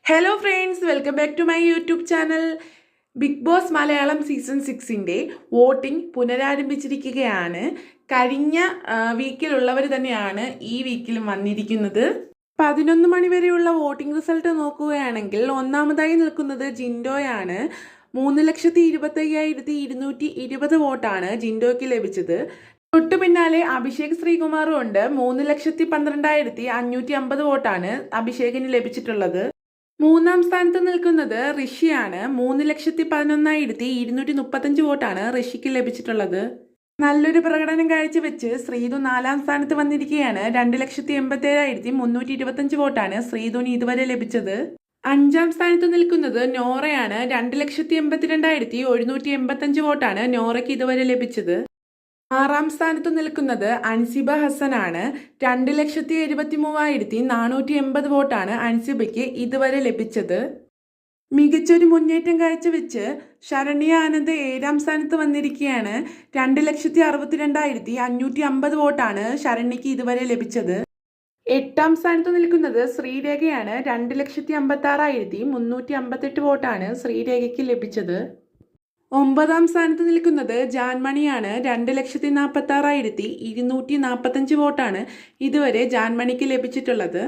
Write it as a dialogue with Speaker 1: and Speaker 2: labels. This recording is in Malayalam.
Speaker 1: Hello friends, welcome back to my YouTube channel. Big Boss Malayalam season 6ൻ്റെ വോട്ടിംഗ് പുനരാരംഭിച്ചിരിക്കുകയാണ്. കഴിഞ്ഞ വീക്കിലുള്ളവർ തന്നെയാണ് ഈ വീക്കിലും വന്നിരിക്കുന്നത്. 11 മണി വരെയുള്ള വോട്ടിംഗ് റിസൾട്ട് നോക്കുകയാണെങ്കിൽ ഒന്നാമതായി നിൽക്കുന്നത് ജിൻഡോയാണ്. 3,25,220 വോട്ടാണ് ജിൻഡോയ്ക്ക് ലഭിച്ചത്. തൊട്ടു പിന്നാലെ അഭിഷേക് ശ്രീകുമാറും ഉണ്ട്. 3,12,550 വോട്ടാണ് അഭിഷേകിന് ലഭിച്ചിട്ടുള്ളത്. മൂന്നാം സ്ഥാനത്ത് നിൽക്കുന്നത് ഋഷിയാണ്. 3,11,235 വോട്ടാണ് ഋഷിക്ക് ലഭിച്ചിട്ടുള്ളത്. നല്ലൊരു പ്രകടനം കാഴ്ചവെച്ച് ശ്രീതു 4ാം സ്ഥാനത്ത് വന്നിരിക്കുകയാണ്. 2,87,325 വോട്ടാണ് ശ്രീതുവിന് ഇതുവരെ ലഭിച്ചത്. 5ാം സ്ഥാനത്ത് നിൽക്കുന്നത് നോറയാണ്. 2,82,185 വോട്ടാണ് നോറയ്ക്ക് ഇതുവരെ ലഭിച്ചത്. 6ാം സ്ഥാനത്ത് നിൽക്കുന്നത് അൻസിബ ഹസനാണ്. 2,73,480 വോട്ടാണ് അൻസിബയ്ക്ക് ഇതുവരെ ലഭിച്ചത്. മികച്ചൊരു മുന്നേറ്റം കാഴ്ചവെച്ച് ശരണ്യ ആനന്ദ് 7ാം സ്ഥാനത്ത് വന്നിരിക്കുകയാണ്. 2,62,550 വോട്ടാണ് ശരണ്യയ്ക്ക് ഇതുവരെ ലഭിച്ചത്. 8ാം സ്ഥാനത്ത് നിൽക്കുന്നത് ശ്രീരേഖയാണ്. 2,56,358 വോട്ടാണ് ശ്രീരേഖയ്ക്ക് ലഭിച്ചത്. 9ാം സ്ഥാനത്ത് നിൽക്കുന്നത് ജാൻമണിയാണ്. 2,46,245 വോട്ടാണ് ഇതുവരെ ജാൻമണിക്ക് ലഭിച്ചിട്ടുള്ളത്.